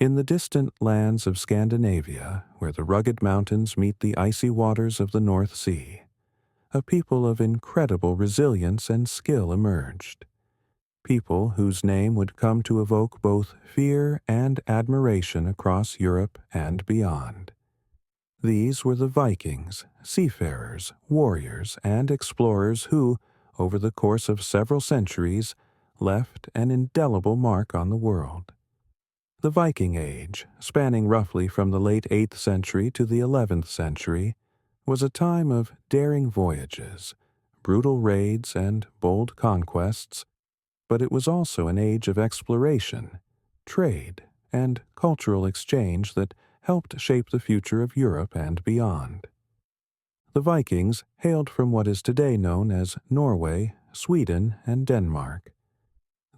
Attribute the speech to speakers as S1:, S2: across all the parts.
S1: In the distant lands of Scandinavia, where the rugged mountains meet the icy waters of the North Sea, a people of incredible resilience and skill emerged. People whose name would come to evoke both fear and admiration across Europe and beyond. These were the Vikings, seafarers, warriors, and explorers who, over the course of several centuries, left an indelible mark on the world. The Viking Age, spanning roughly from the late 8th century to the 11th century, was a time of daring voyages, brutal raids, and bold conquests, but it was also an age of exploration, trade, and cultural exchange that helped shape the future of Europe and beyond. The Vikings hailed from what is today known as Norway, Sweden, and Denmark.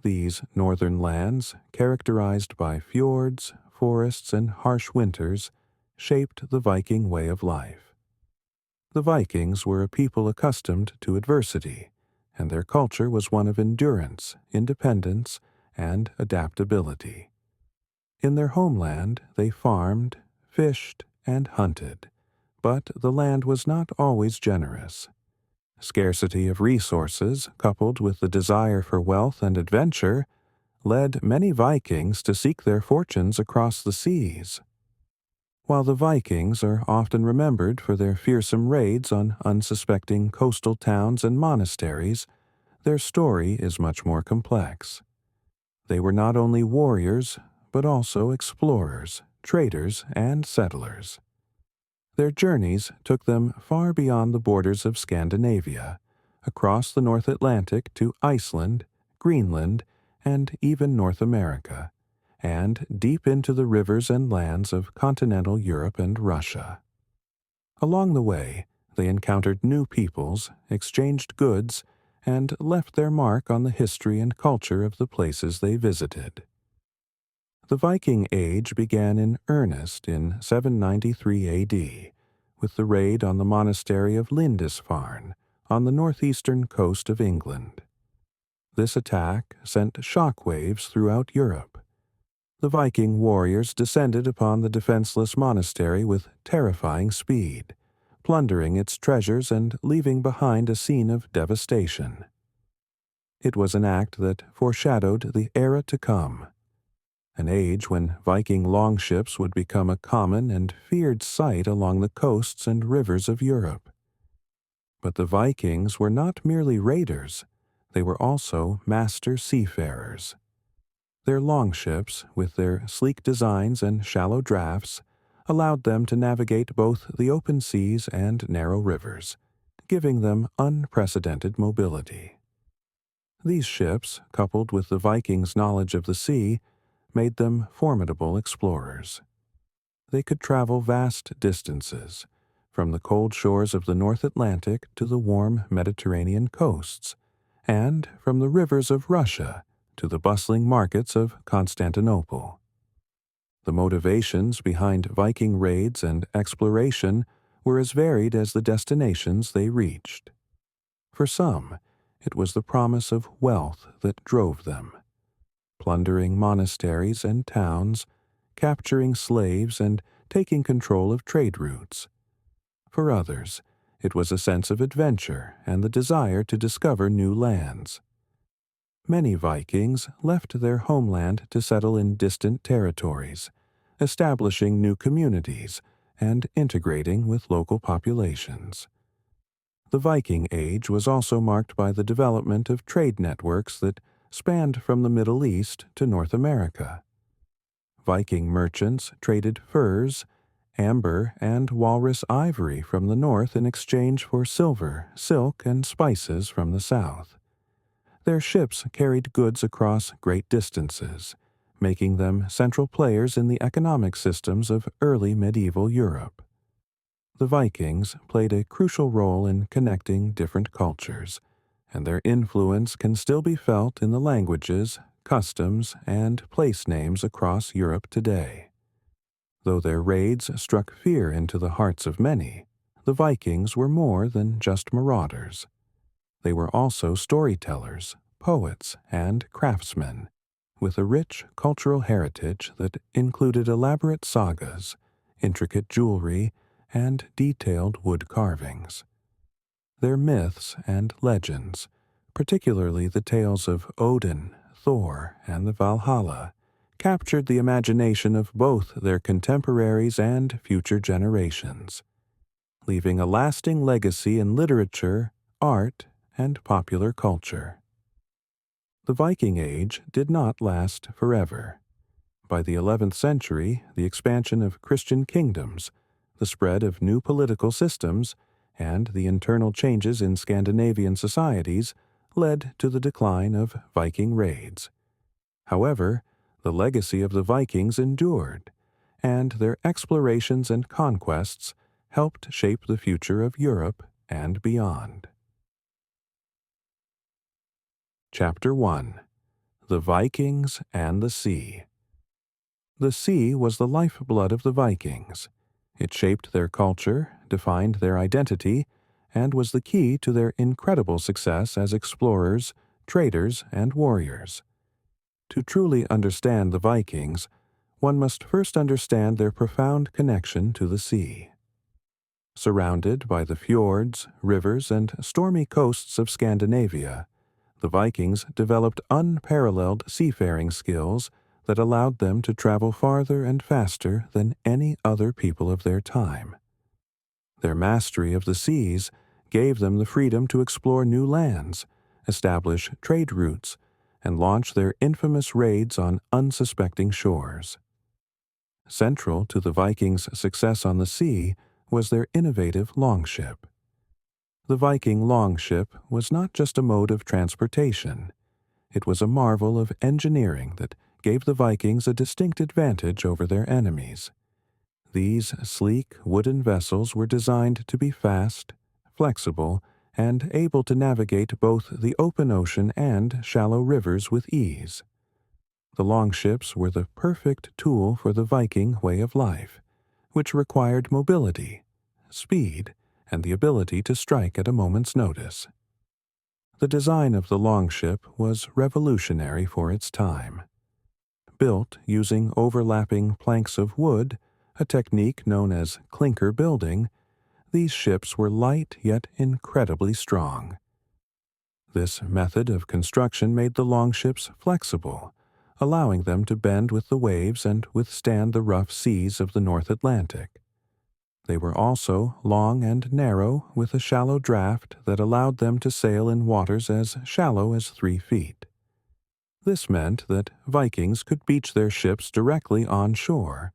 S1: These northern lands, characterized by fjords, forests, and harsh winters, shaped the Viking way of life. The Vikings were a people accustomed to adversity, and their culture was one of endurance, independence, and adaptability. In their homeland, they farmed, fished, and hunted, but the land was not always generous. Scarcity of resources, coupled with the desire for wealth and adventure, led many Vikings to seek their fortunes across the seas. While the Vikings are often remembered for their fearsome raids on unsuspecting coastal towns and monasteries, their story is much more complex. They were not only warriors, but also explorers, traders, and settlers. Their journeys took them far beyond the borders of Scandinavia, across the North Atlantic to Iceland, Greenland, and even North America, and deep into the rivers and lands of continental Europe and Russia. Along the way, they encountered new peoples, exchanged goods, and left their mark on the history and culture of the places they visited. The Viking Age began in earnest in 793 A.D., with the raid on the monastery of Lindisfarne on the northeastern coast of England. This attack sent shockwaves throughout Europe. The Viking warriors descended upon the defenseless monastery with terrifying speed, plundering its treasures and leaving behind a scene of devastation. It was an act that foreshadowed the era to come, an age when Viking longships would become a common and feared sight along the coasts and rivers of Europe. But the Vikings were not merely raiders, they were also master seafarers. Their longships, with their sleek designs and shallow drafts, allowed them to navigate both the open seas and narrow rivers, giving them unprecedented mobility. These ships, coupled with the Vikings' knowledge of the sea, made them formidable explorers. They could travel vast distances, from the cold shores of the North Atlantic to the warm Mediterranean coasts, and from the rivers of Russia to the bustling markets of Constantinople. The motivations behind Viking raids and exploration were as varied as the destinations they reached. For some, it was the promise of wealth that drove them, plundering monasteries and towns, capturing slaves, and taking control of trade routes. For others, it was a sense of adventure and the desire to discover new lands. Many Vikings left their homeland to settle in distant territories, establishing new communities and integrating with local populations. The Viking Age was also marked by the development of trade networks that spanned from the Middle East to North America. Viking merchants traded furs, amber, and walrus ivory from the north in exchange for silver, silk, and spices from the south. Their ships carried goods across great distances, making them central players in the economic systems of early medieval Europe. The Vikings played a crucial role in connecting different cultures, and their influence can still be felt in the languages, customs, and place names across Europe today. Though their raids struck fear into the hearts of many, the Vikings were more than just marauders. They were also storytellers, poets, and craftsmen, with a rich cultural heritage that included elaborate sagas, intricate jewelry, and detailed wood carvings. Their myths and legends, particularly the tales of Odin, Thor, and the Valhalla, captured the imagination of both their contemporaries and future generations, leaving a lasting legacy in literature, art, and popular culture. The Viking Age did not last forever. By the 11th century, the expansion of Christian kingdoms, the spread of new political systems, and the internal changes in Scandinavian societies led to the decline of Viking raids. However, the legacy of the Vikings endured, and their explorations and conquests helped shape the future of Europe and beyond. Chapter 1. The Vikings and the Sea. The sea was the lifeblood of the Vikings. It shaped their culture, defined their identity, and was the key to their incredible success as explorers, traders, and warriors. To truly understand the Vikings, one must first understand their profound connection to the sea. Surrounded by the fjords, rivers, and stormy coasts of Scandinavia, the Vikings developed unparalleled seafaring skills that allowed them to travel farther and faster than any other people of their time. Their mastery of the seas gave them the freedom to explore new lands, establish trade routes, and launch their infamous raids on unsuspecting shores. Central to the Vikings' success on the sea was their innovative longship. The Viking longship was not just a mode of transportation. It was a marvel of engineering that gave the Vikings a distinct advantage over their enemies. These sleek wooden vessels were designed to be fast, flexible, and able to navigate both the open ocean and shallow rivers with ease. The longships were the perfect tool for the Viking way of life, which required mobility, speed, and the ability to strike at a moment's notice. The design of the longship was revolutionary for its time. Built using overlapping planks of wood, a technique known as clinker building, these ships were light yet incredibly strong. This method of construction made the longships flexible, allowing them to bend with the waves and withstand the rough seas of the North Atlantic. They were also long and narrow, with a shallow draft that allowed them to sail in waters as shallow as 3 feet. This meant that Vikings could beach their ships directly on shore,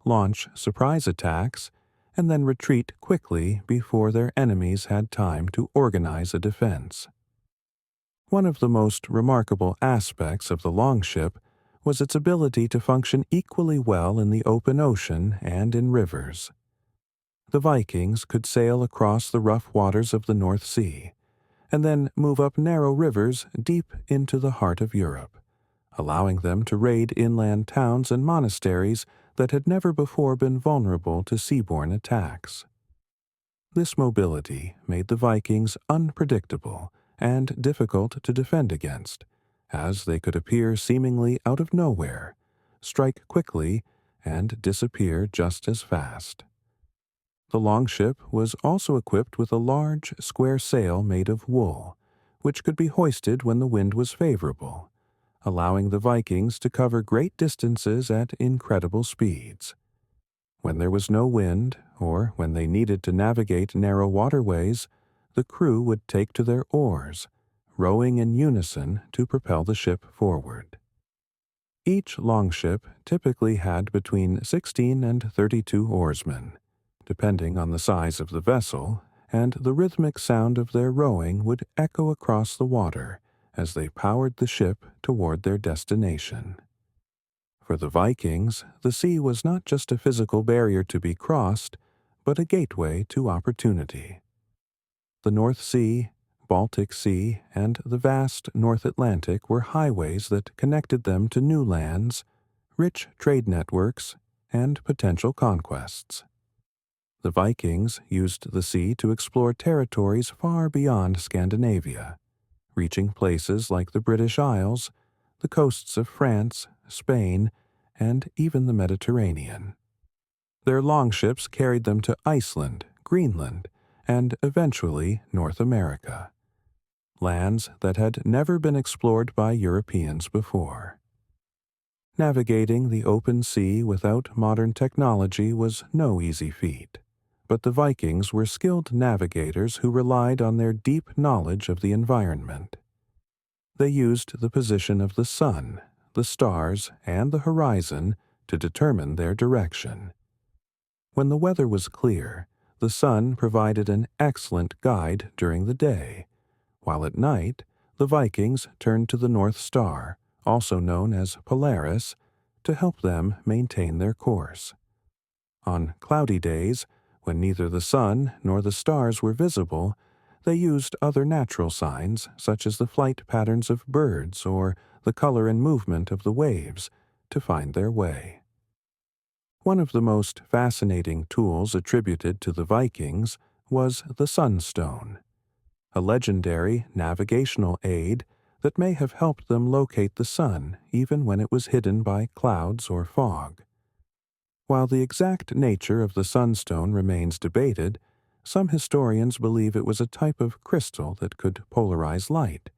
S1: launch surprise attacks, and then retreat quickly before their enemies had time to organize a defense. One of the most remarkable aspects of the longship was its ability to function equally well in the open ocean and in rivers. The Vikings could sail across the rough waters of the North Sea, and then move up narrow rivers deep into the heart of Europe, allowing them to raid inland towns and monasteries that had never before been vulnerable to seaborne attacks. This mobility made the Vikings unpredictable and difficult to defend against, as they could appear seemingly out of nowhere, strike quickly, and disappear just as fast. The longship was also equipped with a large, square sail made of wool, which could be hoisted when the wind was favorable, allowing the Vikings to cover great distances at incredible speeds. When there was no wind, or when they needed to navigate narrow waterways, the crew would take to their oars, rowing in unison to propel the ship forward. Each longship typically had between 16 and 32 oarsmen, depending on the size of the vessel, and the rhythmic sound of their rowing would echo across the water as they powered the ship toward their destination. For the Vikings, the sea was not just a physical barrier to be crossed, but a gateway to opportunity. The North Sea, Baltic Sea, and the vast North Atlantic were highways that connected them to new lands, rich trade networks, and potential conquests. The Vikings used the sea to explore territories far beyond Scandinavia, reaching places like the British Isles, the coasts of France, Spain, and even the Mediterranean. Their longships carried them to Iceland, Greenland, and eventually North America, lands that had never been explored by Europeans before. Navigating the open sea without modern technology was no easy feat, but the Vikings were skilled navigators who relied on their deep knowledge of the environment. They used the position of the sun, the stars, and the horizon to determine their direction. When the weather was clear, the sun provided an excellent guide during the day, while at night the Vikings turned to the North Star, also known as Polaris, to help them maintain their course. On cloudy days, when neither the sun nor the stars were visible, they used other natural signs, such as the flight patterns of birds or the color and movement of the waves, to find their way. One of the most fascinating tools attributed to the Vikings was the sunstone, a legendary navigational aid that may have helped them locate the sun even when it was hidden by clouds or fog. While the exact nature of the sunstone remains debated, some historians believe it was a type of crystal that could polarize light,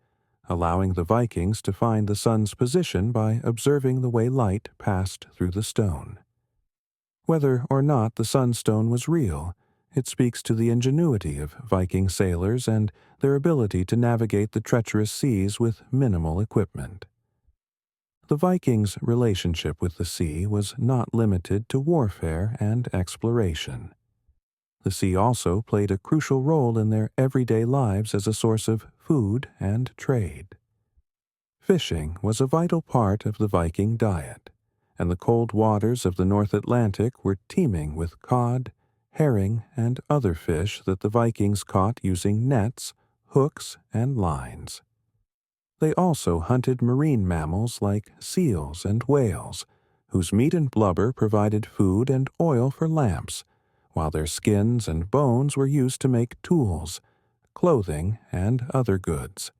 S1: allowing the Vikings to find the sun's position by observing the way light passed through the stone. Whether or not the sunstone was real, it speaks to the ingenuity of Viking sailors and their ability to navigate the treacherous seas with minimal equipment. The Vikings' relationship with the sea was not limited to warfare and exploration. The sea also played a crucial role in their everyday lives as a source of food and trade. Fishing was a vital part of the Viking diet, and the cold waters of the North Atlantic were teeming with cod, herring, and other fish that the Vikings caught using nets, hooks, and lines. They also hunted marine mammals like seals and whales, whose meat and blubber provided food and oil for lamps, while their skins and bones were used to make tools, clothing, and other goods.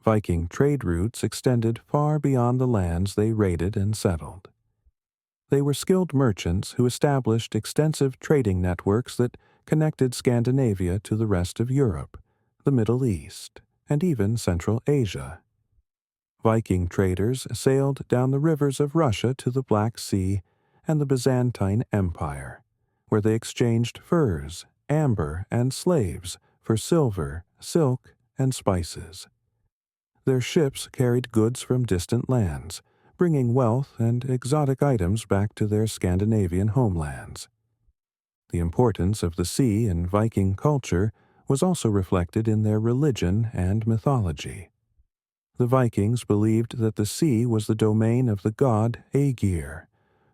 S1: Viking trade routes extended far beyond the lands they raided and settled. They were skilled merchants who established extensive trading networks that connected Scandinavia to the rest of Europe, the Middle East, and even Central Asia. Viking traders sailed down the rivers of Russia to the Black Sea and the Byzantine Empire, where they exchanged furs, amber, and slaves for silver, silk, and spices. Their ships carried goods from distant lands, bringing wealth and exotic items back to their Scandinavian homelands. The importance of the sea in Viking culture was also reflected in their religion and mythology. The Vikings believed that the sea was the domain of the god Aegir,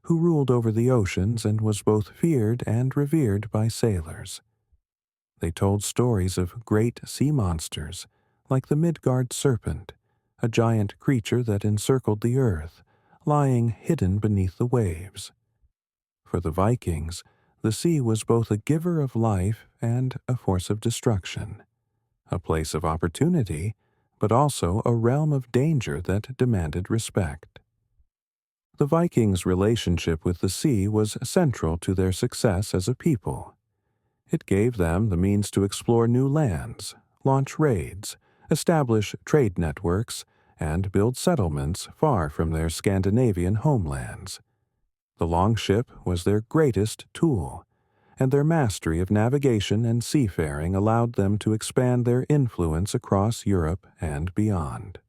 S1: who ruled over the oceans and was both feared and revered by sailors. They told stories of great sea monsters, like the Midgard serpent, a giant creature that encircled the earth, lying hidden beneath the waves. For the Vikings, the sea was both a giver of life and a force of destruction, a place of opportunity, but also a realm of danger that demanded respect. The Vikings' relationship with the sea was central to their success as a people. It gave them the means to explore new lands, launch raids, establish trade networks, and build settlements far from their Scandinavian homelands. The longship was their greatest tool, and their mastery of navigation and seafaring allowed them to expand their influence across Europe and beyond.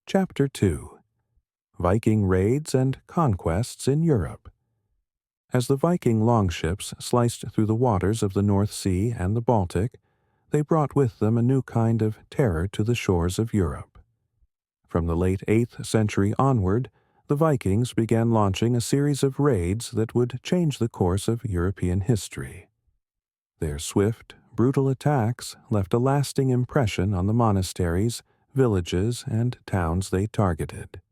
S1: Chapter 2: Viking Raids and Conquests in Europe. As the Viking longships sliced through the waters of the North Sea and the Baltic, they brought with them a new kind of terror to the shores of Europe. From the late 8th century onward, the Vikings began launching a series of raids that would change the course of European history. Their swift, brutal attacks left a lasting impression on the monasteries, villages, and towns they targeted.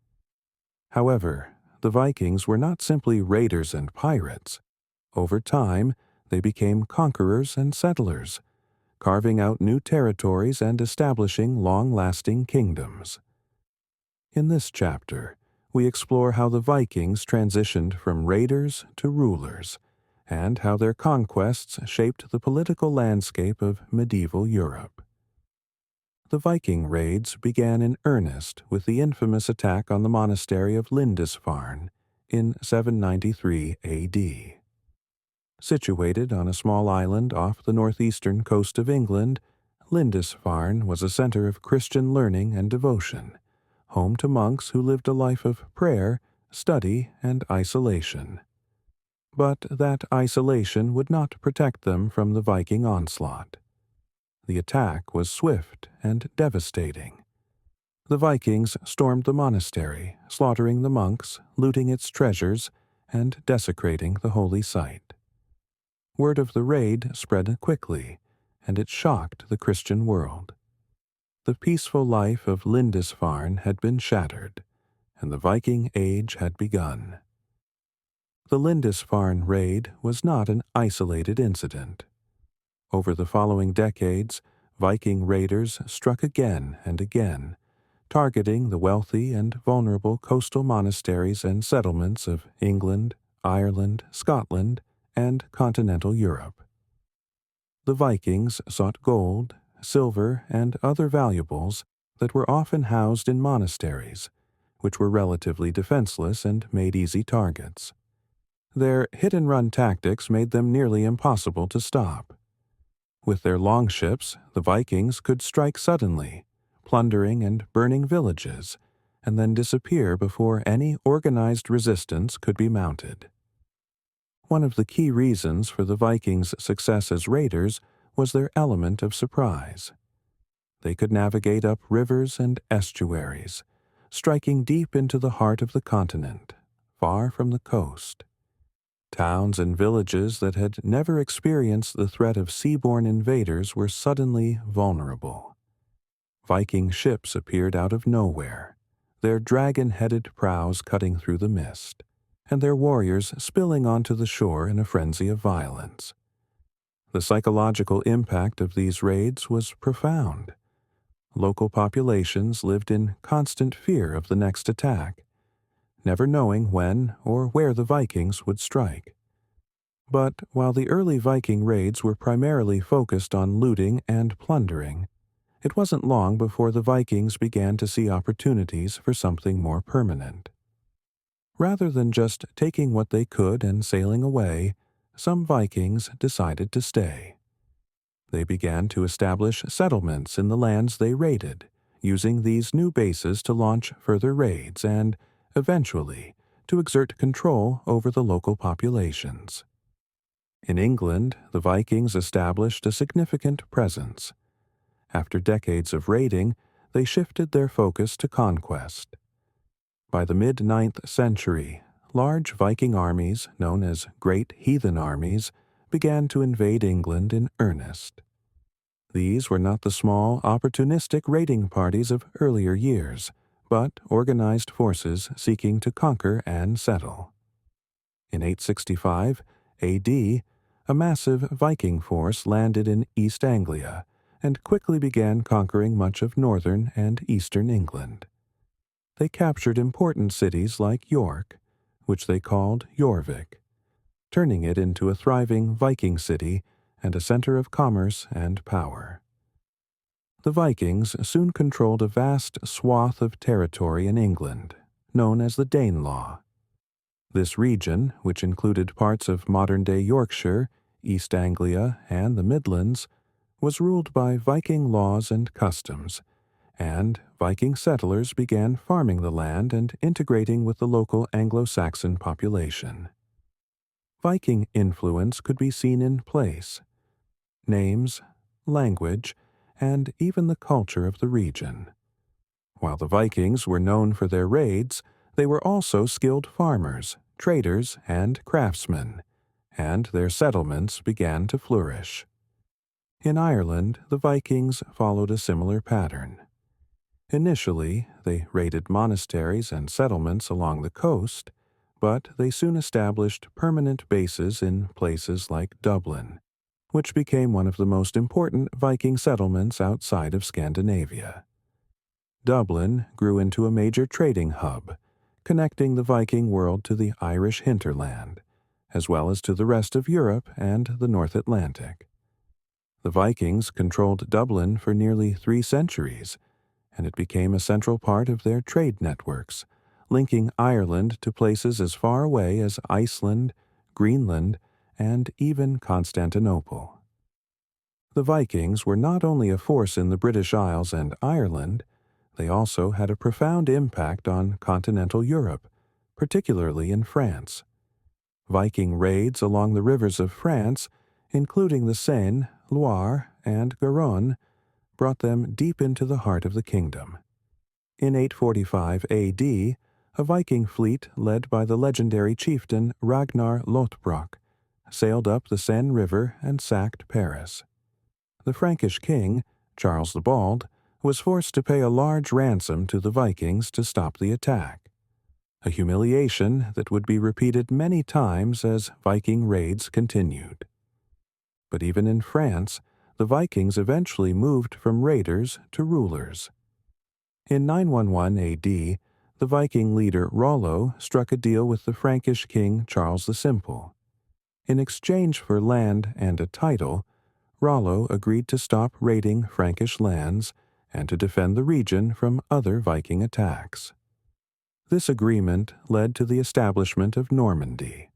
S1: However, the Vikings were not simply raiders and pirates. Over time, they became conquerors and settlers, carving out new territories and establishing long-lasting kingdoms. In this chapter, we explore how the Vikings transitioned from raiders to rulers, and how their conquests shaped the political landscape of medieval Europe. The Viking raids began in earnest with the infamous attack on the monastery of Lindisfarne in 793 A.D. Situated on a small island off the northeastern coast of England, Lindisfarne was a center of Christian learning and devotion, home to monks who lived a life of prayer, study, and isolation. But that isolation would not protect them from the Viking onslaught. The attack was swift and devastating. The Vikings stormed the monastery, slaughtering the monks, looting its treasures, and desecrating the holy site. Word of the raid spread quickly, and it shocked the Christian world. The peaceful life of Lindisfarne had been shattered, and the Viking Age had begun. The Lindisfarne raid was not an isolated incident. Over the following decades, Viking raiders struck again and again, targeting the wealthy and vulnerable coastal monasteries and settlements of England, Ireland, Scotland, and continental Europe. The Vikings sought gold, silver, and other valuables that were often housed in monasteries, which were relatively defenseless and made easy targets. Their hit-and-run tactics made them nearly impossible to stop. With their longships, the Vikings could strike suddenly, plundering and burning villages, and then disappear before any organized resistance could be mounted. One of the key reasons for the Vikings' success as raiders was their element of surprise. They could navigate up rivers and estuaries, striking deep into the heart of the continent, far from the coast. Towns and villages that had never experienced the threat of seaborne invaders were suddenly vulnerable. Viking ships appeared out of nowhere, their dragon-headed prows cutting through the mist, and their warriors spilling onto the shore in a frenzy of violence. The psychological impact of these raids was profound. Local populations lived in constant fear of the next attack, never knowing when or where the Vikings would strike. But while the early Viking raids were primarily focused on looting and plundering, it wasn't long before the Vikings began to see opportunities for something more permanent. Rather than just taking what they could and sailing away, some Vikings decided to stay. They began to establish settlements in the lands they raided, using these new bases to launch further raids and, eventually, to exert control over the local populations. In England, the Vikings established a significant presence. After decades of raiding, they shifted their focus to conquest. By the mid-9th century, large Viking armies, known as Great Heathen Armies, began to invade England in earnest. These were not the small, opportunistic raiding parties of earlier years, but organized forces seeking to conquer and settle. In 865 A.D., a massive Viking force landed in East Anglia and quickly began conquering much of northern and eastern England. They captured important cities like York, which they called Jorvik, turning it into a thriving Viking city and a center of commerce and power. The Vikings soon controlled a vast swath of territory in England, known as the Danelaw. This region, which included parts of modern-day Yorkshire, East Anglia, and the Midlands, was ruled by Viking laws and customs, and Viking settlers began farming the land and integrating with the local Anglo-Saxon population. Viking influence could be seen in place, names, language, and even the culture of the region. While the Vikings were known for their raids, they were also skilled farmers, traders, and craftsmen, and their settlements began to flourish. In Ireland, the Vikings followed a similar pattern. Initially, they raided monasteries and settlements along the coast, but they soon established permanent bases in places like Dublin, which became one of the most important Viking settlements outside of Scandinavia. Dublin grew into a major trading hub, connecting the Viking world to the Irish hinterland, as well as to the rest of Europe and the North Atlantic. The Vikings controlled Dublin for nearly 3 centuries, and it became a central part of their trade networks, linking Ireland to places as far away as Iceland, Greenland, and even Constantinople. The Vikings were not only a force in the British Isles and Ireland, they also had a profound impact on continental Europe, particularly in France. Viking raids along the rivers of France, including the Seine, Loire, and Garonne, brought them deep into the heart of the kingdom. In 845 A.D., a Viking fleet led by the legendary chieftain Ragnar Lothbrok sailed up the Seine River and sacked Paris. The Frankish king, Charles the Bald, was forced to pay a large ransom to the Vikings to stop the attack, a humiliation that would be repeated many times as Viking raids continued. But even in France, the Vikings eventually moved from raiders to rulers. In 911 A.D., the Viking leader Rollo struck a deal with the Frankish king Charles the Simple. In exchange for land and a title, Rollo agreed to stop raiding Frankish lands and to defend the region from other Viking attacks. This agreement led to the establishment of Normandy,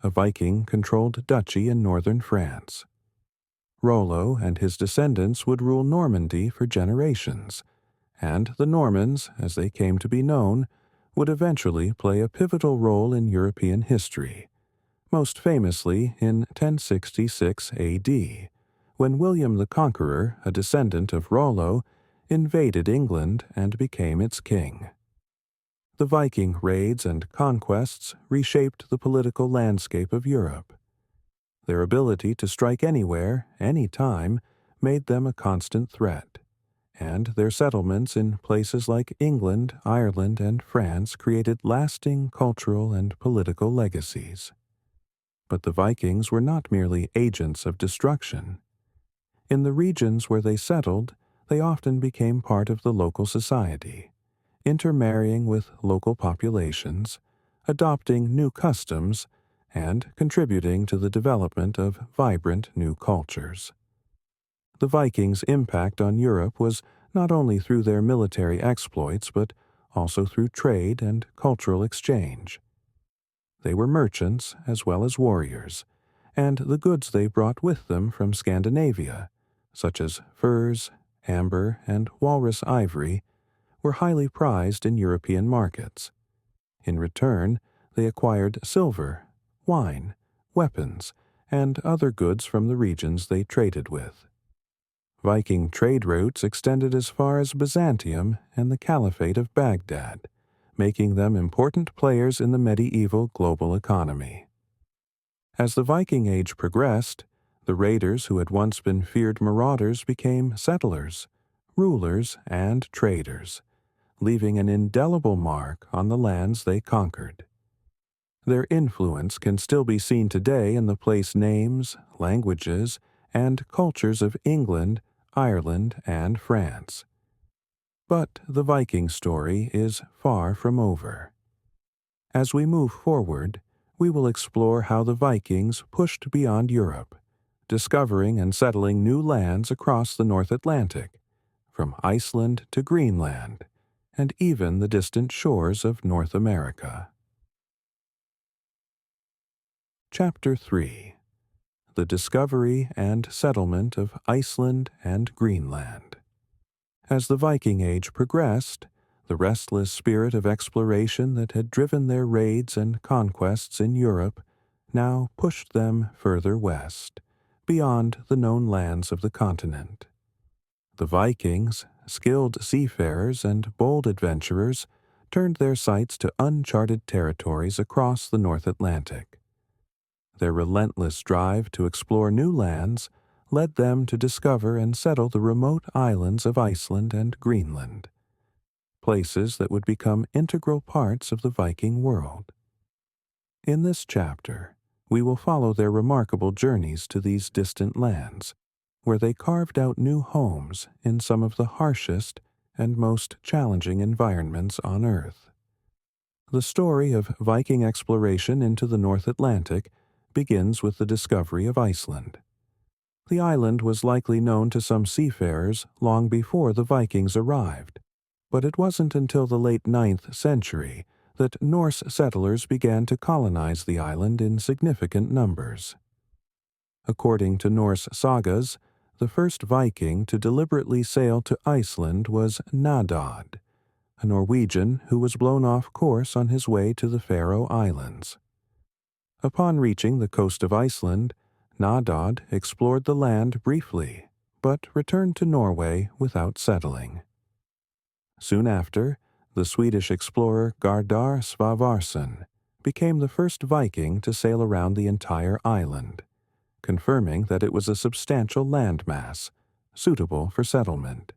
S1: a Viking-controlled duchy in northern France. Rollo and his descendants would rule Normandy for generations, and the Normans, as they came to be known, would eventually play a pivotal role in European history, most famously in 1066 A.D., when William the Conqueror, a descendant of Rollo, invaded England and became its king. The Viking raids and conquests reshaped the political landscape of Europe. Their ability to strike anywhere, any time, made them a constant threat, and their settlements in places like England, Ireland, and France created lasting cultural and political legacies. But the Vikings were not merely agents of destruction. In the regions where they settled, they often became part of the local society, intermarrying with local populations, adopting new customs, and contributing to the development of vibrant new cultures. The Vikings' impact on Europe was not only through their military exploits but also through trade and cultural exchange. They were merchants as well as warriors, and the goods they brought with them from Scandinavia, such as furs, amber, and walrus ivory, were highly prized in European markets. In return, they acquired silver, wine, weapons, and other goods from the regions they traded with. Viking trade routes extended as far as Byzantium and the Caliphate of Baghdad, making them important players in the medieval global economy. As the Viking Age progressed, the raiders who had once been feared marauders became settlers, rulers, and traders, leaving an indelible mark on the lands they conquered. Their influence can still be seen today in the place names, languages, and cultures of England, Ireland, and France. But the Viking story is far from over. As we move forward, we will explore how the Vikings pushed beyond Europe, discovering and settling new lands across the North Atlantic, from Iceland to Greenland, and even the distant shores of North America. Chapter 3: The Discovery and Settlement of Iceland and Greenland. As the Viking Age progressed, the restless spirit of exploration that had driven their raids and conquests in Europe now pushed them further west, beyond the known lands of the continent. The Vikings, skilled seafarers and bold adventurers, turned their sights to uncharted territories across the North Atlantic. Their relentless drive to explore new lands led them to discover and settle the remote islands of Iceland and Greenland, places that would become integral parts of the Viking world. In this chapter, we will follow their remarkable journeys to these distant lands, where they carved out new homes in some of the harshest and most challenging environments on Earth. The story of Viking exploration into the North Atlantic begins with the discovery of Iceland. The island was likely known to some seafarers long before the Vikings arrived, but it wasn't until the late 9th century that Norse settlers began to colonize the island in significant numbers. According to Norse sagas, the first Viking to deliberately sail to Iceland was Nadod, a Norwegian who was blown off course on his way to the Faroe Islands. Upon reaching the coast of Iceland, Nadod explored the land briefly, but returned to Norway without settling. Soon after, the Swedish explorer Gardar Svavarsson became the first Viking to sail around the entire island, confirming that it was a substantial landmass, suitable for settlement.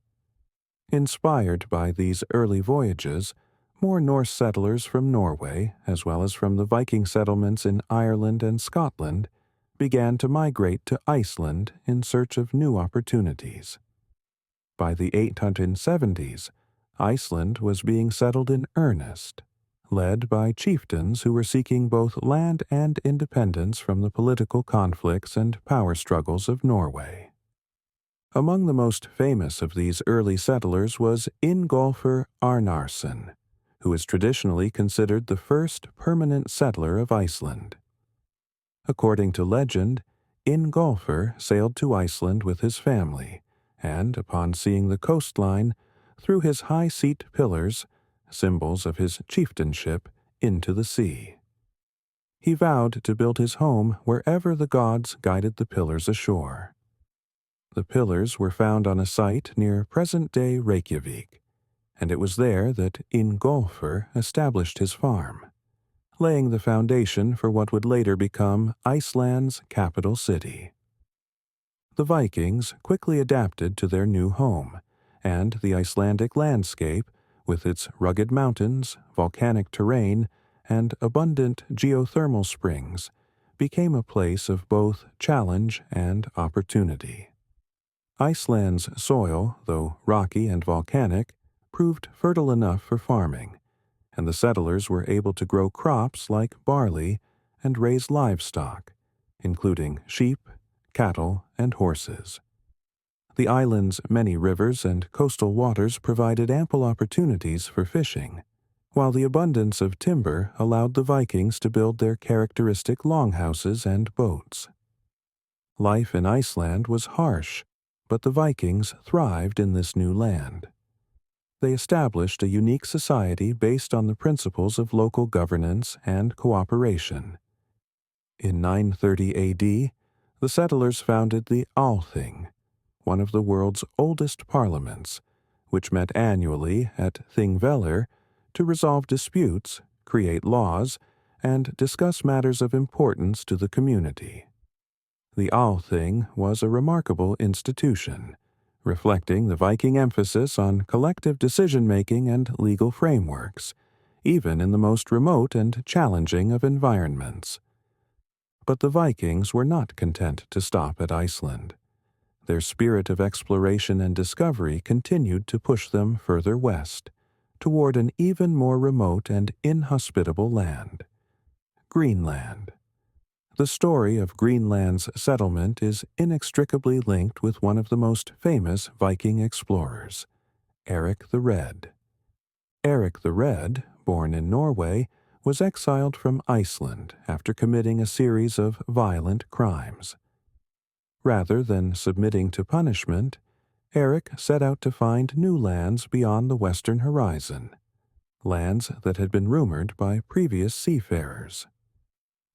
S1: Inspired by these early voyages, more Norse settlers from Norway, as well as from the Viking settlements in Ireland and Scotland, began to migrate to Iceland in search of new opportunities. By the 870s, Iceland was being settled in earnest, led by chieftains who were seeking both land and independence from the political conflicts and power struggles of Norway. Among the most famous of these early settlers was Ingolfur Arnarsson, who is traditionally considered the first permanent settler of Iceland. According to legend, Ingolfur sailed to Iceland with his family, and upon seeing the coastline, threw his high seat pillars, symbols of his chieftainship, into the sea. He vowed to build his home wherever the gods guided the pillars ashore. The pillars were found on a site near present-day Reykjavik, and it was there that Ingolfur established his farm, laying the foundation for what would later become Iceland's capital city. The Vikings quickly adapted to their new home, and the Icelandic landscape, with its rugged mountains, volcanic terrain, and abundant geothermal springs, became a place of both challenge and opportunity. Iceland's soil, though rocky and volcanic, proved fertile enough for farming, and the settlers were able to grow crops like barley and raise livestock, including sheep, cattle, and horses. The island's many rivers and coastal waters provided ample opportunities for fishing, while the abundance of timber allowed the Vikings to build their characteristic longhouses and boats. Life in Iceland was harsh, but the Vikings thrived in this new land. They established a unique society based on the principles of local governance and cooperation. In 930 AD, the settlers founded the Althing, one of the world's oldest parliaments, which met annually at Thingvellir to resolve disputes, create laws, and discuss matters of importance to the community. The Althing was a remarkable institution, reflecting the Viking emphasis on collective decision-making and legal frameworks, even in the most remote and challenging of environments. But the Vikings were not content to stop at Iceland. Their spirit of exploration and discovery continued to push them further west, toward an even more remote and inhospitable land, Greenland. The story of Greenland's settlement is inextricably linked with one of the most famous Viking explorers, Erik the Red. Erik the Red, born in Norway, was exiled from Iceland after committing a series of violent crimes. Rather than submitting to punishment, Erik set out to find new lands beyond the western horizon, lands that had been rumored by previous seafarers.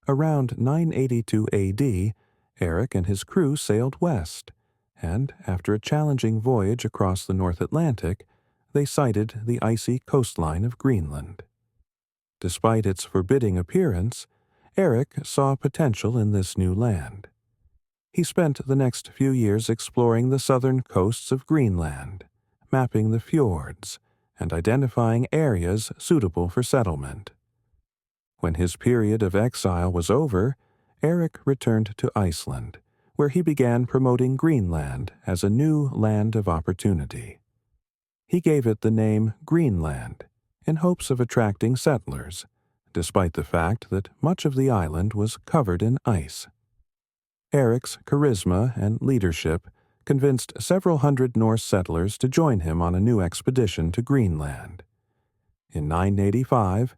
S1: Around 982 AD, Erik and his crew sailed west, and after a challenging voyage across the North Atlantic, they sighted the icy coastline of Greenland. Despite its forbidding appearance, Erik saw potential in this new land. He spent the next few years exploring the southern coasts of Greenland, mapping the fjords, and identifying areas suitable for settlement. When his period of exile was over, Erik returned to Iceland, where he began promoting Greenland as a new land of opportunity. He gave it the name Greenland in hopes of attracting settlers, despite the fact that much of the island was covered in ice. Erik's charisma and leadership convinced several hundred Norse settlers to join him on a new expedition to Greenland. In 985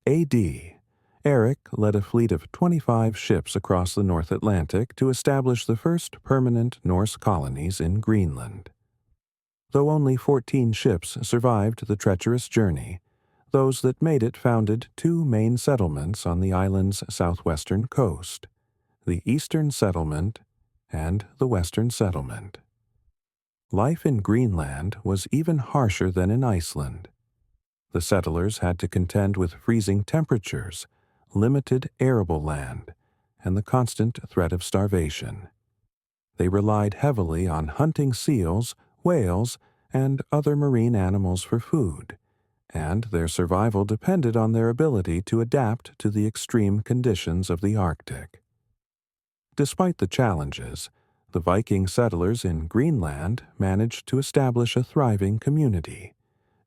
S1: A.D., Erik led a fleet of 25 ships across the North Atlantic to establish the first permanent Norse colonies in Greenland. Though only 14 ships survived the treacherous journey, those that made it founded two main settlements on the island's southwestern coast, the Eastern Settlement and the Western Settlement. Life in Greenland was even harsher than in Iceland. The settlers had to contend with freezing temperatures, limited arable land, and the constant threat of starvation. They relied heavily on hunting seals, whales, and other marine animals for food, and their survival depended on their ability to adapt to the extreme conditions of the Arctic. Despite the challenges, the Viking settlers in Greenland managed to establish a thriving community,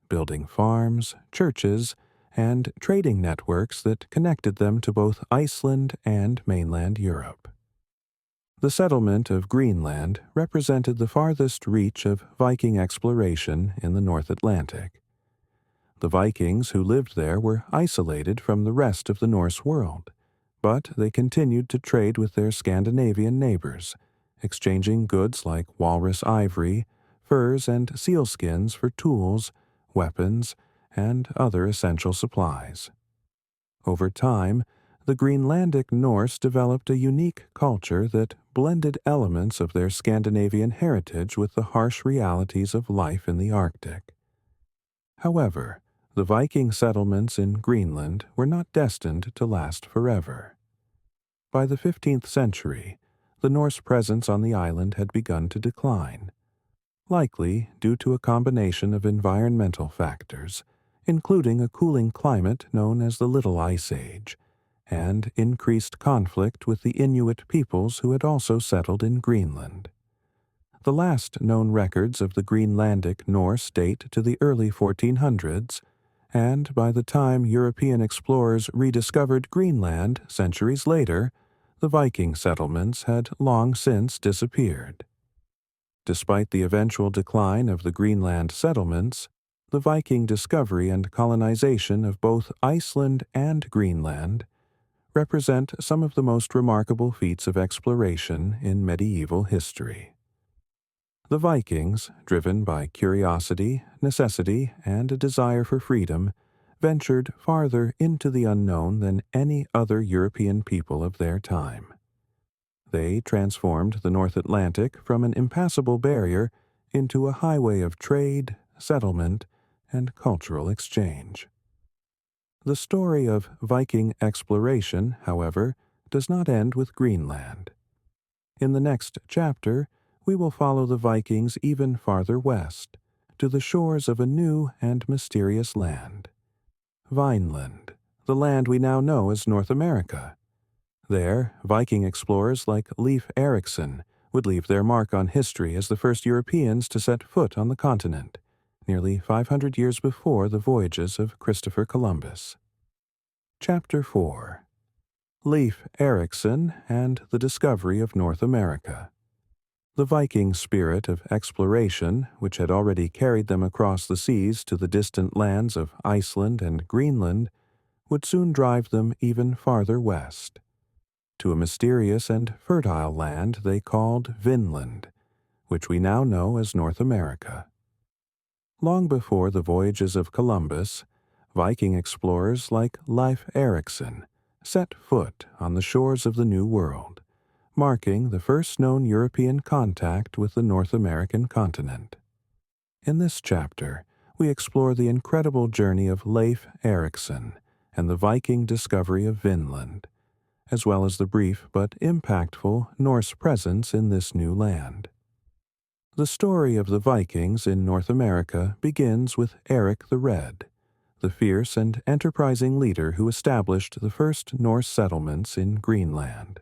S1: building farms, churches, and trading networks that connected them to both Iceland and mainland Europe. The settlement of Greenland represented the farthest reach of Viking exploration in the North Atlantic. The Vikings who lived there were isolated from the rest of the Norse world, but they continued to trade with their Scandinavian neighbors, exchanging goods like walrus ivory, furs, and sealskins for tools, weapons, and other essential supplies. Over time, the Greenlandic Norse developed a unique culture that blended elements of their Scandinavian heritage with the harsh realities of life in the Arctic. However, the Viking settlements in Greenland were not destined to last forever. By the 15th century, the Norse presence on the island had begun to decline, likely due to a combination of environmental factors, including a cooling climate known as the Little Ice Age, and increased conflict with the Inuit peoples who had also settled in Greenland. The last known records of the Greenlandic Norse date to the early 1400s, and by the time European explorers rediscovered Greenland centuries later, the Viking settlements had long since disappeared. Despite the eventual decline of the Greenland settlements, the Viking discovery and colonization of both Iceland and Greenland represent some of the most remarkable feats of exploration in medieval history. The Vikings, driven by curiosity, necessity, and a desire for freedom, ventured farther into the unknown than any other European people of their time. They transformed the North Atlantic from an impassable barrier into a highway of trade, settlement, and cultural exchange. The story of Viking exploration, however, does not end with Greenland. In the next chapter, we will follow the Vikings even farther west, to the shores of a new and mysterious land, Vinland, the land we now know as North America. There, Viking explorers like Leif Erikson would leave their mark on history as the first Europeans to set foot on the continent, nearly 500 years before the voyages of Christopher Columbus. Chapter 4. Leif Erikson and the Discovery of North America. The Viking spirit of exploration, which had already carried them across the seas to the distant lands of Iceland and Greenland, would soon drive them even farther west, to a mysterious and fertile land they called Vinland, which we now know as North America. Long before the voyages of Columbus, Viking explorers like Leif Erikson set foot on the shores of the New World, marking the first known European contact with the North American continent. In this chapter, we explore the incredible journey of Leif Erikson and the Viking discovery of Vinland, as well as the brief but impactful Norse presence in this new land. The story of the Vikings in North America begins with Erik the Red, the fierce and enterprising leader who established the first Norse settlements in Greenland.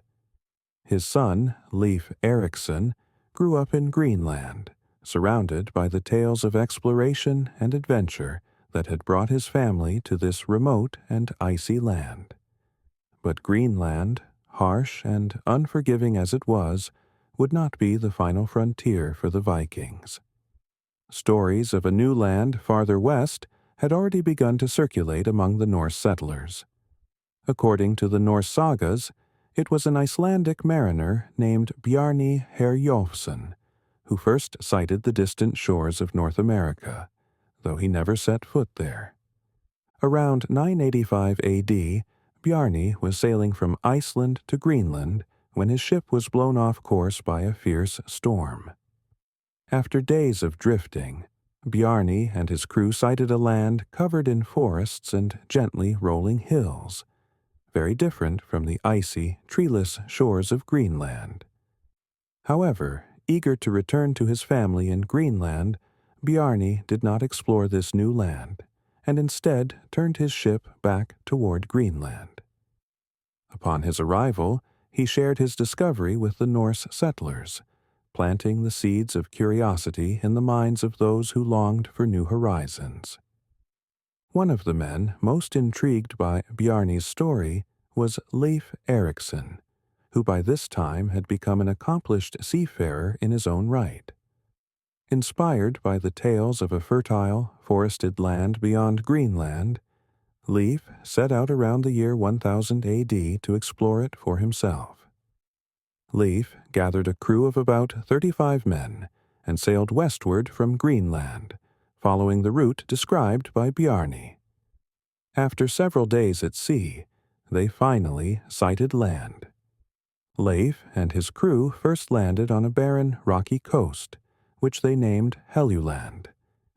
S1: His son, Leif Erikson, grew up in Greenland, surrounded by the tales of exploration and adventure that had brought his family to this remote and icy land. But Greenland, harsh and unforgiving as it was, would not be the final frontier for the Vikings. Stories of a new land farther west had already begun to circulate among the Norse settlers. According to the Norse sagas, it was an Icelandic mariner named Bjarni Herjolfsson who first sighted the distant shores of North America, though he never set foot there. Around 985 A.D., Bjarni was sailing from Iceland to Greenland when his ship was blown off course by a fierce storm. After days of drifting, Bjarni and his crew sighted a land covered in forests and gently rolling hills, very different from the icy, treeless shores of Greenland. However, eager to return to his family in Greenland, Bjarni did not explore this new land, and instead turned his ship back toward Greenland. Upon his arrival, he shared his discovery with the Norse settlers, planting the seeds of curiosity in the minds of those who longed for new horizons. One of the men most intrigued by Bjarni's story was Leif Erikson, who by this time had become an accomplished seafarer in his own right. Inspired by the tales of a fertile, forested land beyond Greenland, Leif set out around the year 1000 A.D. to explore it for himself. Leif gathered a crew of about 35 men and sailed westward from Greenland, following the route described by Bjarni. After several days at sea, they finally sighted land. Leif and his crew first landed on a barren, rocky coast, which they named Helluland,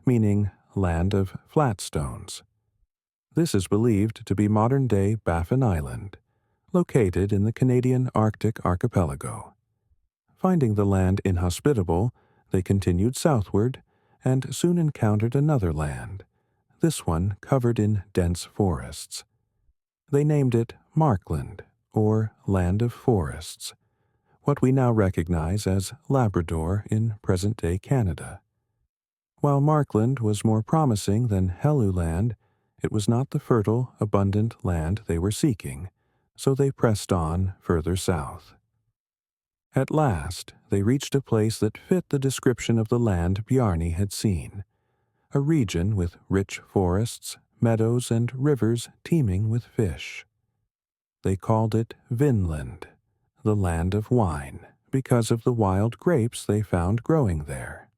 S1: meaning land of flat stones. This is believed to be modern-day Baffin Island, located in the Canadian Arctic archipelago. Finding the land inhospitable, they continued southward and soon encountered another land, this one covered in dense forests. They named it Markland, or Land of Forests, what we now recognize as Labrador in present-day Canada. While Markland was more promising than Helluland, it was not the fertile, abundant land they were seeking, so they pressed on further south. At last, they reached a place that fit the description of the land Bjarni had seen, a region with rich forests, meadows, and rivers teeming with fish. They called it Vinland, the land of wine, because of the wild grapes they found growing there.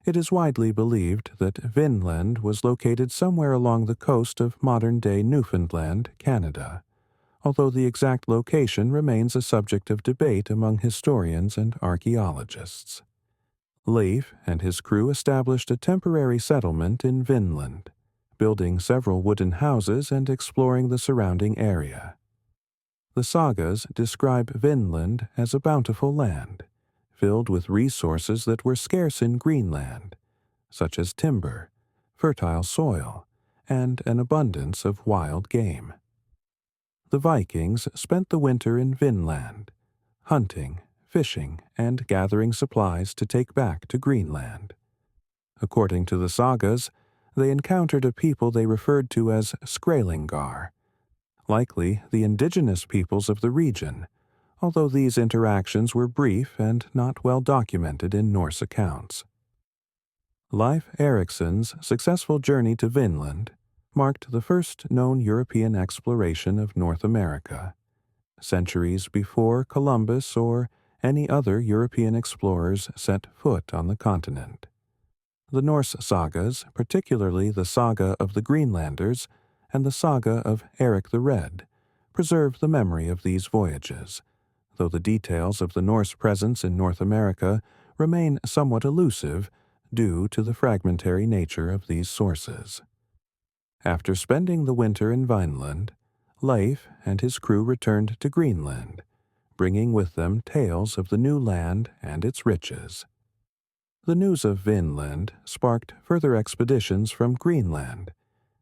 S1: It is widely believed that Vinland was located somewhere along the coast of modern-day Newfoundland, Canada, although the exact location remains a subject of debate among historians and archaeologists. Leif and his crew established a temporary settlement in Vinland, building several wooden houses and exploring the surrounding area. The sagas describe Vinland as a bountiful land, filled with resources that were scarce in Greenland, such as timber, fertile soil, and an abundance of wild game. The Vikings spent the winter in Vinland, hunting, fishing, and gathering supplies to take back to Greenland. According to the sagas, they encountered a people they referred to as Skraelingar, likely the indigenous peoples of the region, although these interactions were brief and not well documented in Norse accounts. Leif Erikson's successful journey to Vinland marked the first known European exploration of North America, centuries before Columbus or any other European explorers set foot on the continent. The Norse sagas, particularly the saga of the Greenlanders and the saga of Eric the Red, preserve the memory of these voyages, though the details of the Norse presence in North America remain somewhat elusive due to the fragmentary nature of these sources. After spending the winter in Vinland, Leif and his crew returned to Greenland, bringing with them tales of the new land and its riches. The news of Vinland sparked further expeditions from Greenland,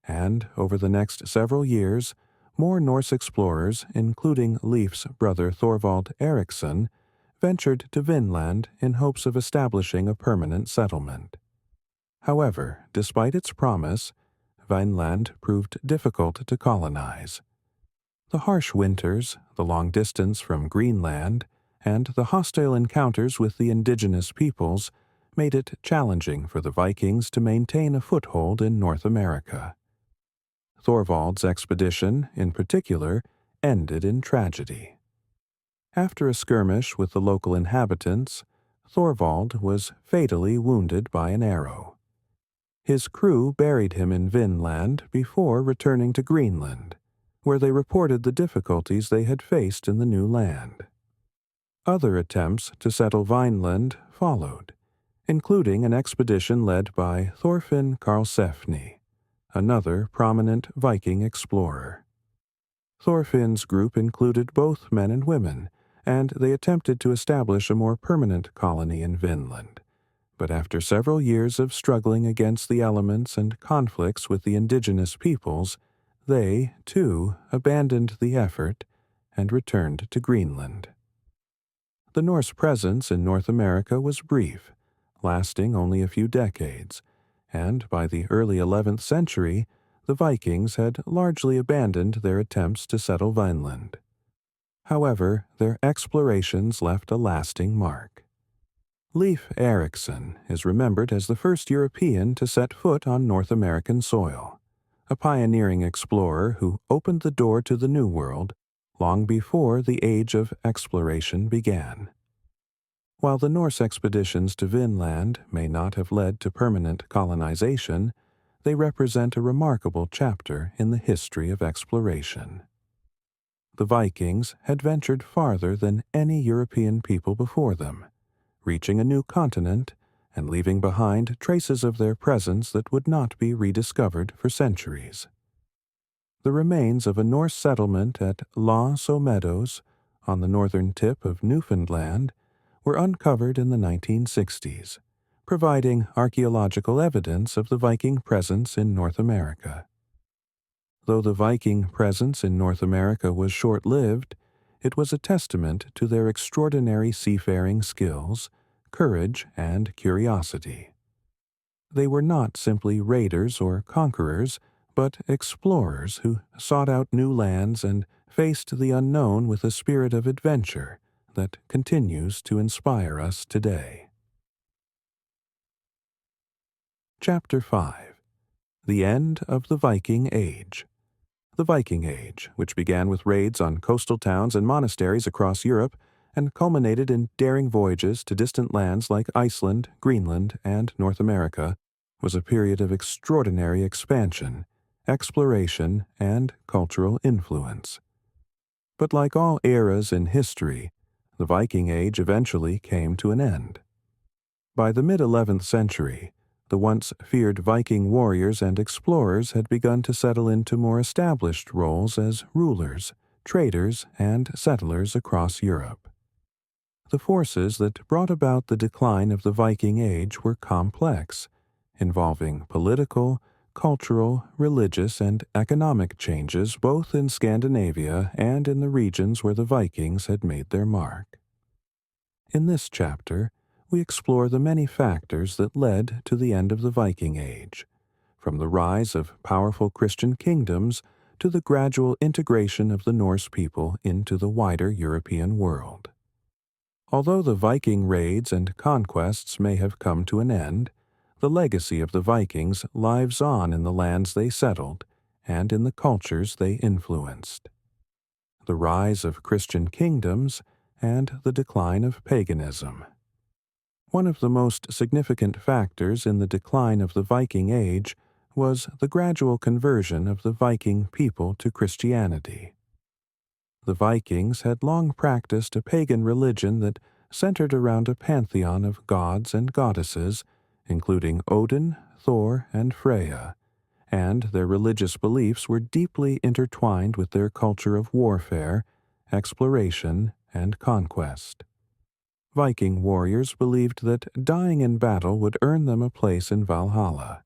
S1: and over the next several years, more Norse explorers, including Leif's brother Thorvald Erikson, ventured to Vinland in hopes of establishing a permanent settlement. However, despite its promise, Vinland proved difficult to colonize. The harsh winters, the long distance from Greenland, and the hostile encounters with the indigenous peoples made it challenging for the Vikings to maintain a foothold in North America. Thorvald's expedition, in particular, ended in tragedy. After a skirmish with the local inhabitants, Thorvald was fatally wounded by an arrow. His crew buried him in Vinland before returning to Greenland, where they reported the difficulties they had faced in the new land. Other attempts to settle Vinland followed, including an expedition led by Thorfinn Karlsefni, another prominent Viking explorer. Thorfinn's group included both men and women, and they attempted to establish a more permanent colony in Vinland. But after several years of struggling against the elements and conflicts with the indigenous peoples, they, too, abandoned the effort and returned to Greenland. The Norse presence in North America was brief, lasting only a few decades, and by the early 11th century, the Vikings had largely abandoned their attempts to settle Vinland. However, their explorations left a lasting mark. Leif Erikson is remembered as the first European to set foot on North American soil, a pioneering explorer who opened the door to the New World long before the age of exploration began. While the Norse expeditions to Vinland may not have led to permanent colonization, they represent a remarkable chapter in the history of exploration. The Vikings had ventured farther than any European people before them, reaching a new continent and leaving behind traces of their presence that would not be rediscovered for centuries. The remains of a Norse settlement at Las Meadows, on the northern tip of Newfoundland, were uncovered in the 1960s, providing archaeological evidence of the Viking presence in North America. Though the Viking presence in North America was short-lived, it was a testament to their extraordinary seafaring skills, courage, and curiosity. They were not simply raiders or conquerors, but explorers who sought out new lands and faced the unknown with a spirit of adventure that continues to inspire us today. Chapter 5. The End of the Viking Age. The Viking Age, which began with raids on coastal towns and monasteries across Europe and culminated in daring voyages to distant lands like Iceland, Greenland, and North America, was a period of extraordinary expansion, exploration, and cultural influence. But like all eras in history, the Viking Age eventually came to an end. By the mid-11th century, the once feared Viking warriors and explorers had begun to settle into more established roles as rulers, traders, and settlers across Europe. The forces that brought about the decline of the Viking Age were complex, involving political, cultural, religious, and economic changes both in Scandinavia and in the regions where the Vikings had made their mark. In this chapter, we explore the many factors that led to the end of the Viking Age, from the rise of powerful Christian kingdoms to the gradual integration of the Norse people into the wider European world. Although the Viking raids and conquests may have come to an end, the legacy of the Vikings lives on in the lands they settled and in the cultures they influenced. The rise of Christian kingdoms and the decline of paganism. One of the most significant factors in the decline of the Viking Age was the gradual conversion of the Viking people to Christianity. The Vikings had long practiced a pagan religion that centered around a pantheon of gods and goddesses, including Odin, Thor, and Freya, and their religious beliefs were deeply intertwined with their culture of warfare, exploration, and conquest. Viking warriors believed that dying in battle would earn them a place in Valhalla,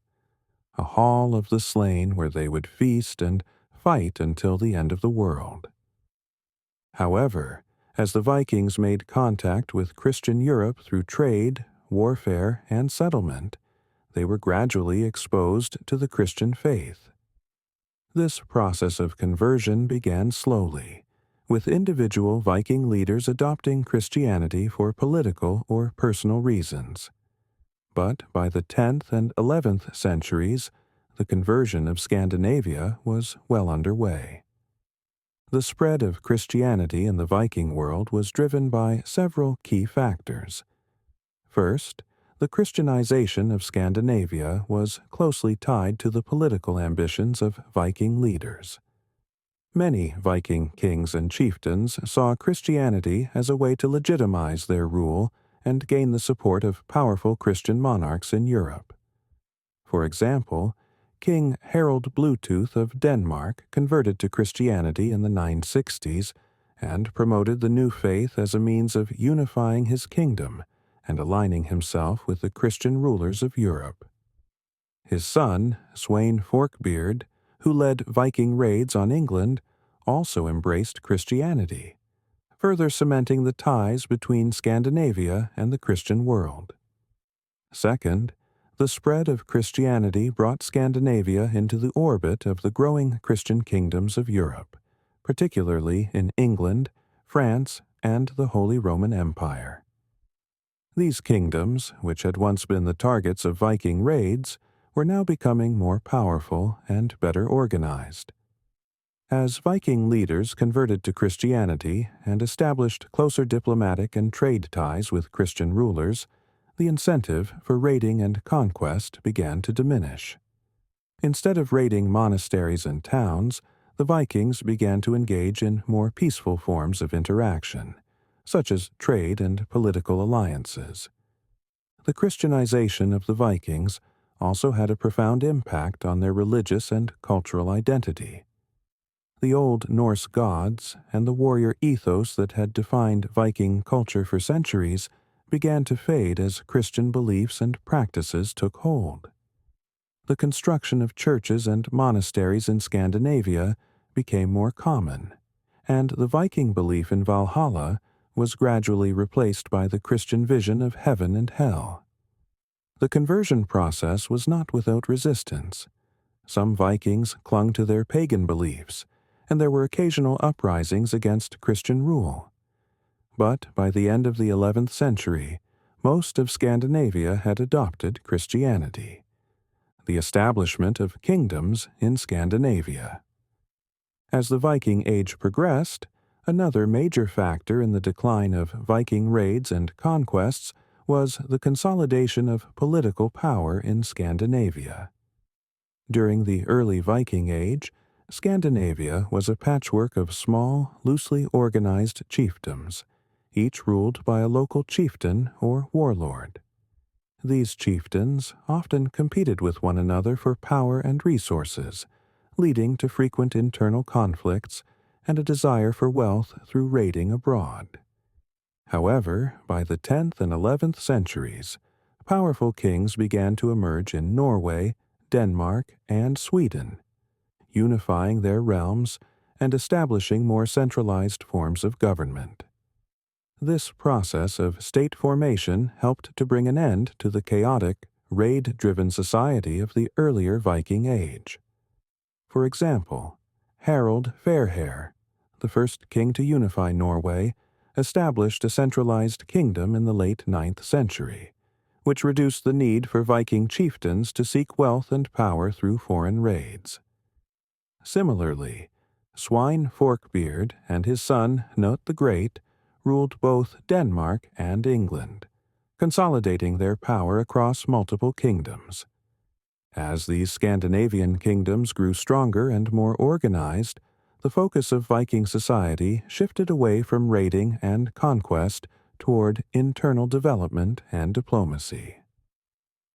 S1: a hall of the slain where they would feast and fight until the end of the world. However, as the Vikings made contact with Christian Europe through trade, warfare, and settlement, they were gradually exposed to the Christian faith. This process of conversion began slowly, with individual Viking leaders adopting Christianity for political or personal reasons. But by the 10th and 11th centuries, the conversion of Scandinavia was well underway. The spread of Christianity in the Viking world was driven by several key factors. First, the Christianization of Scandinavia was closely tied to the political ambitions of Viking leaders. Many Viking kings and chieftains saw Christianity as a way to legitimize their rule and gain the support of powerful Christian monarchs in Europe. For example, King Harald Bluetooth of Denmark converted to Christianity in the 960s and promoted the new faith as a means of unifying his kingdom and aligning himself with the Christian rulers of Europe. His son, Sweyn Forkbeard, who led Viking raids on England, also embraced Christianity, further cementing the ties between Scandinavia and the Christian world. Second, the spread of Christianity brought Scandinavia into the orbit of the growing Christian kingdoms of Europe, particularly in England, France, and the Holy Roman Empire. These kingdoms, which had once been the targets of Viking raids, were now becoming more powerful and better organized. As Viking leaders converted to Christianity and established closer diplomatic and trade ties with Christian rulers, the incentive for raiding and conquest began to diminish. Instead of raiding monasteries and towns, the Vikings began to engage in more peaceful forms of interaction, such as trade and political alliances. The Christianization of the Vikings also had a profound impact on their religious and cultural identity. The Old Norse gods and the warrior ethos that had defined Viking culture for centuries began to fade as Christian beliefs and practices took hold. The construction of churches and monasteries in Scandinavia became more common, and the Viking belief in Valhalla was gradually replaced by the Christian vision of heaven and hell. The conversion process was not without resistance. Some Vikings clung to their pagan beliefs, and there were occasional uprisings against Christian rule. But by the end of the 11th century, most of Scandinavia had adopted Christianity. The establishment of kingdoms in Scandinavia. As the Viking Age progressed, another major factor in the decline of Viking raids and conquests was the consolidation of political power in Scandinavia. During the early Viking Age, Scandinavia was a patchwork of small, loosely organized chiefdoms, each ruled by a local chieftain or warlord. These chieftains often competed with one another for power and resources, leading to frequent internal conflicts and a desire for wealth through raiding abroad. However, by the 10th and 11th centuries, powerful kings began to emerge in Norway, Denmark, and Sweden, unifying their realms and establishing more centralized forms of government. This process of state formation helped to bring an end to the chaotic, raid-driven society of the earlier Viking Age. For example, Harald Fairhair, the first king to unify Norway, established a centralized kingdom in the late 9th century, which reduced the need for Viking chieftains to seek wealth and power through foreign raids. Similarly, Sweyn Forkbeard and his son Knut the Great ruled both Denmark and England, consolidating their power across multiple kingdoms. As these Scandinavian kingdoms grew stronger and more organized, the focus of Viking society shifted away from raiding and conquest toward internal development and diplomacy.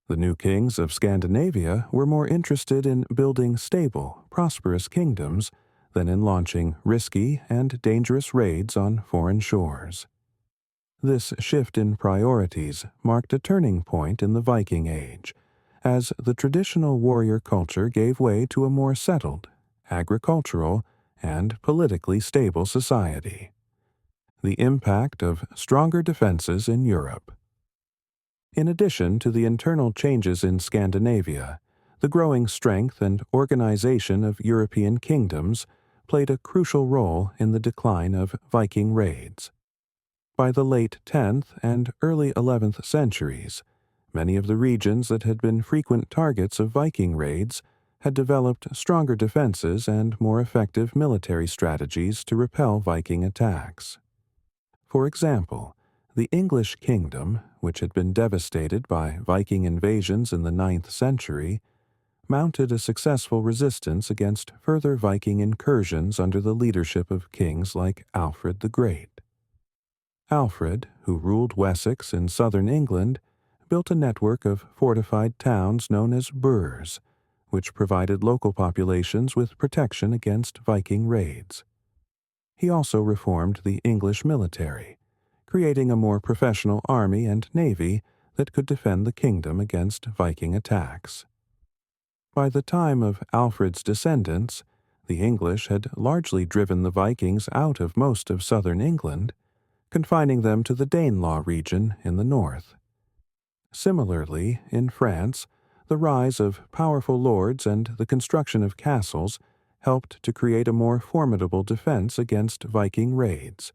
S1: The new kings of Scandinavia were more interested in building stable, prosperous kingdoms than in launching risky and dangerous raids on foreign shores. This shift in priorities marked a turning point in the Viking Age, as the traditional warrior culture gave way to a more settled agricultural, and politically stable society. The impact of stronger defenses in Europe. In addition to the internal changes in Scandinavia, the growing strength and organization of European kingdoms played a crucial role in the decline of Viking raids. By the late 10th and early 11th centuries, many of the regions that had been frequent targets of Viking raids had developed stronger defenses and more effective military strategies to repel Viking attacks. For example, the English kingdom, which had been devastated by Viking invasions in the 9th century, mounted a successful resistance against further Viking incursions under the leadership of kings like Alfred the Great. Alfred, who ruled Wessex in southern England, built a network of fortified towns known as burhs, which provided local populations with protection against Viking raids. He also reformed the English military, creating a more professional army and navy that could defend the kingdom against Viking attacks. By the time of Alfred's descendants, the English had largely driven the Vikings out of most of southern England, confining them to the Danelaw region in the north. Similarly, in France, the rise of powerful lords and the construction of castles helped to create a more formidable defense against Viking raids.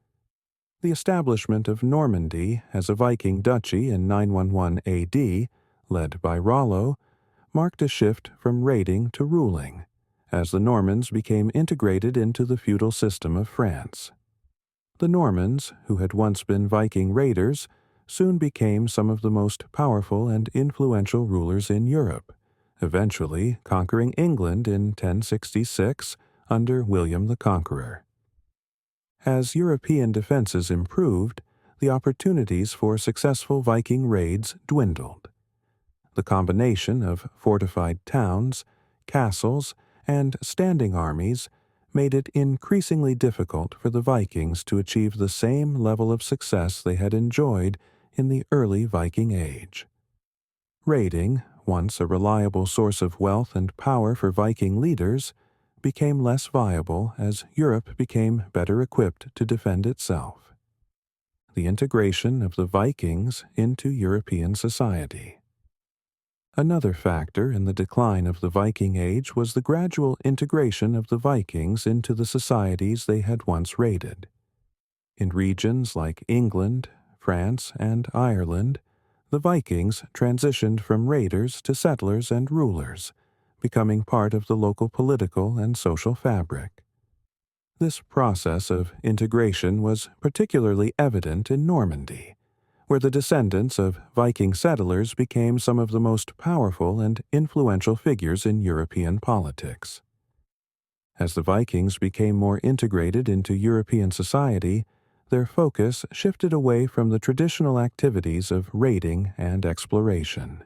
S1: The establishment of Normandy as a Viking duchy in 911 AD, led by Rollo, marked a shift from raiding to ruling, as the Normans became integrated into the feudal system of France. The Normans, who had once been Viking raiders, soon became some of the most powerful and influential rulers in Europe, eventually conquering England in 1066 under William the Conqueror. As European defenses improved, the opportunities for successful Viking raids dwindled. The combination of fortified towns, castles, and standing armies made it increasingly difficult for the Vikings to achieve the same level of success they had enjoyed in the early Viking Age. Raiding, once a reliable source of wealth and power for Viking leaders, became less viable as Europe became better equipped to defend itself. The integration of the Vikings into European society. Another factor in the decline of the Viking Age was the gradual integration of the Vikings into the societies they had once raided. In regions like England, France, and Ireland, the Vikings transitioned from raiders to settlers and rulers, becoming part of the local political and social fabric. This process of integration was particularly evident in Normandy, where the descendants of Viking settlers became some of the most powerful and influential figures in European politics. As the Vikings became more integrated into European society, their focus shifted away from the traditional activities of raiding and exploration.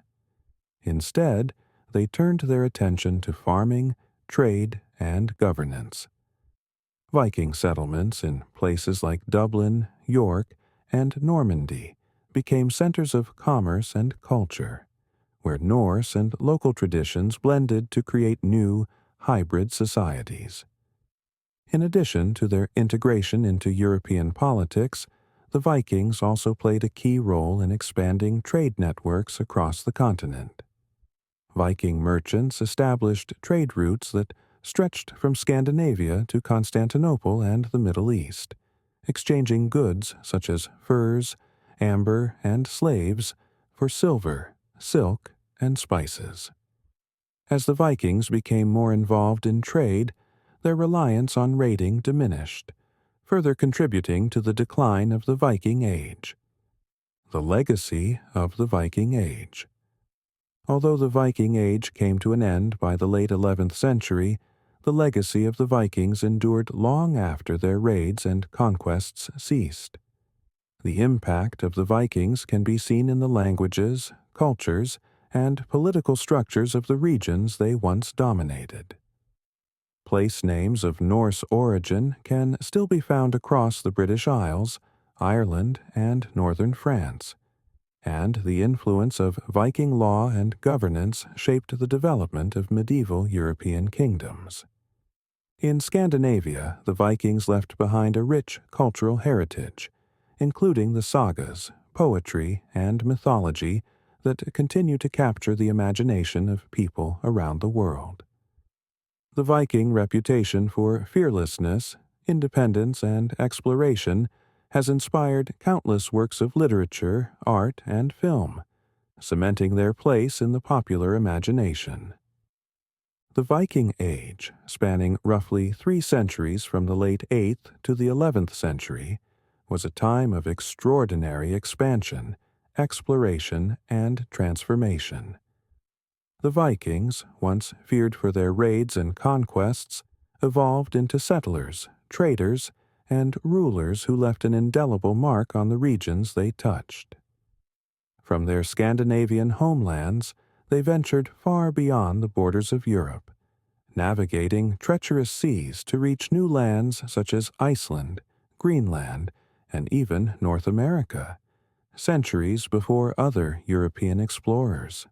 S1: Instead, they turned their attention to farming, trade, and governance. Viking settlements in places like Dublin, York, and Normandy became centers of commerce and culture, where Norse and local traditions blended to create new, hybrid societies. In addition to their integration into European politics, the Vikings also played a key role in expanding trade networks across the continent. Viking merchants established trade routes that stretched from Scandinavia to Constantinople and the Middle East, exchanging goods such as furs, amber, and slaves for silver, silk, and spices. As the Vikings became more involved in trade, their reliance on raiding diminished, further contributing to the decline of the Viking Age. The legacy of the Viking Age. Although the Viking Age came to an end by the late 11th century, the legacy of the Vikings endured long after their raids and conquests ceased. The impact of the Vikings can be seen in the languages, cultures, and political structures of the regions they once dominated. Place names of Norse origin can still be found across the British Isles, Ireland, and northern France, and the influence of Viking law and governance shaped the development of medieval European kingdoms. In Scandinavia, the Vikings left behind a rich cultural heritage, including the sagas, poetry, and mythology that continue to capture the imagination of people around the world. The Viking reputation for fearlessness, independence, and exploration has inspired countless works of literature, art, and film, cementing their place in the popular imagination. The Viking Age, spanning roughly 3 centuries from the late 8th to the 11th century, was a time of extraordinary expansion, exploration, and transformation. The Vikings, once feared for their raids and conquests, evolved into settlers, traders, and rulers who left an indelible mark on the regions they touched. From their Scandinavian homelands, they ventured far beyond the borders of Europe, navigating treacherous seas to reach new lands such as Iceland, Greenland, and even North America, centuries before other European explorers.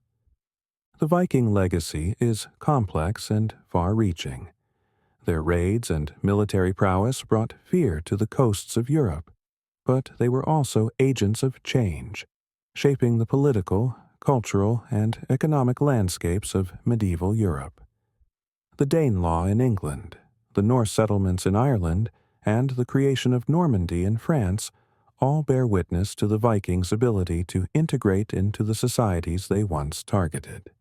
S1: The Viking legacy is complex and far-reaching. Their raids and military prowess brought fear to the coasts of Europe, but they were also agents of change, shaping the political, cultural, and economic landscapes of medieval Europe. The Danelaw in England, the Norse settlements in Ireland, and the creation of Normandy in France all bear witness to the Vikings' ability to integrate into the societies they once targeted.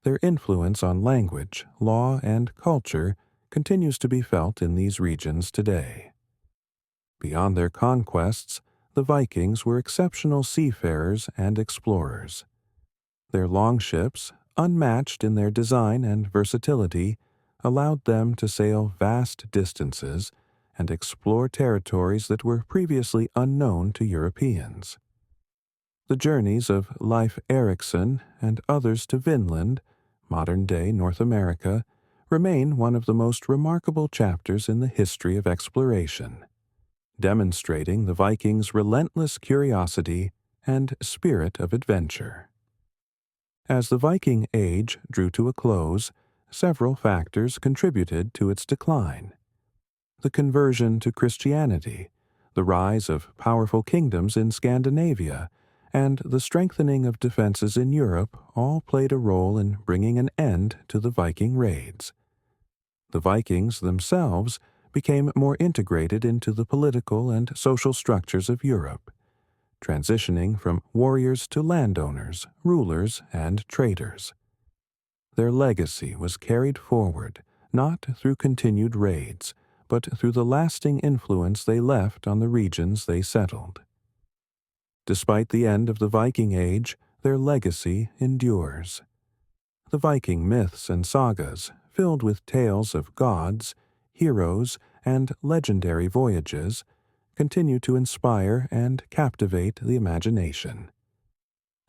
S1: Their influence on language, law, and culture continues to be felt in these regions today. Beyond their conquests, the Vikings were exceptional seafarers and explorers. Their longships, unmatched in their design and versatility, allowed them to sail vast distances and explore territories that were previously unknown to Europeans. The journeys of Leif Erikson and others to Vinland, modern-day North America, remain one of the most remarkable chapters in the history of exploration, demonstrating the Vikings' relentless curiosity and spirit of adventure. As the Viking Age drew to a close, several factors contributed to its decline. The conversion to Christianity, the rise of powerful kingdoms in Scandinavia, and the strengthening of defenses in Europe all played a role in bringing an end to the Viking raids. The Vikings themselves became more integrated into the political and social structures of Europe, transitioning from warriors to landowners, rulers, and traders. Their legacy was carried forward not through continued raids, but through the lasting influence they left on the regions they settled. Despite the end of the Viking Age, their legacy endures. The Viking myths and sagas, filled with tales of gods, heroes, and legendary voyages, continue to inspire and captivate the imagination.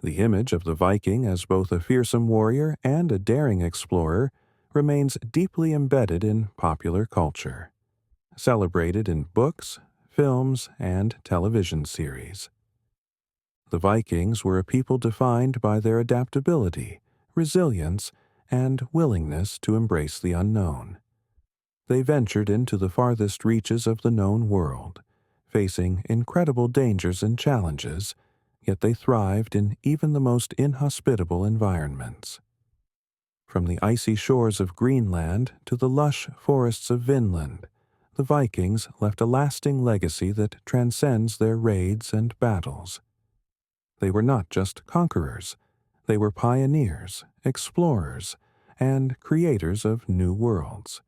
S1: The image of the Viking as both a fearsome warrior and a daring explorer remains deeply embedded in popular culture, celebrated in books, films, and television series. The Vikings were a people defined by their adaptability, resilience, and willingness to embrace the unknown. They ventured into the farthest reaches of the known world, facing incredible dangers and challenges, yet they thrived in even the most inhospitable environments. From the icy shores of Greenland to the lush forests of Vinland, the Vikings left a lasting legacy that transcends their raids and battles. They were not just conquerors, they were pioneers, explorers, and creators of new worlds.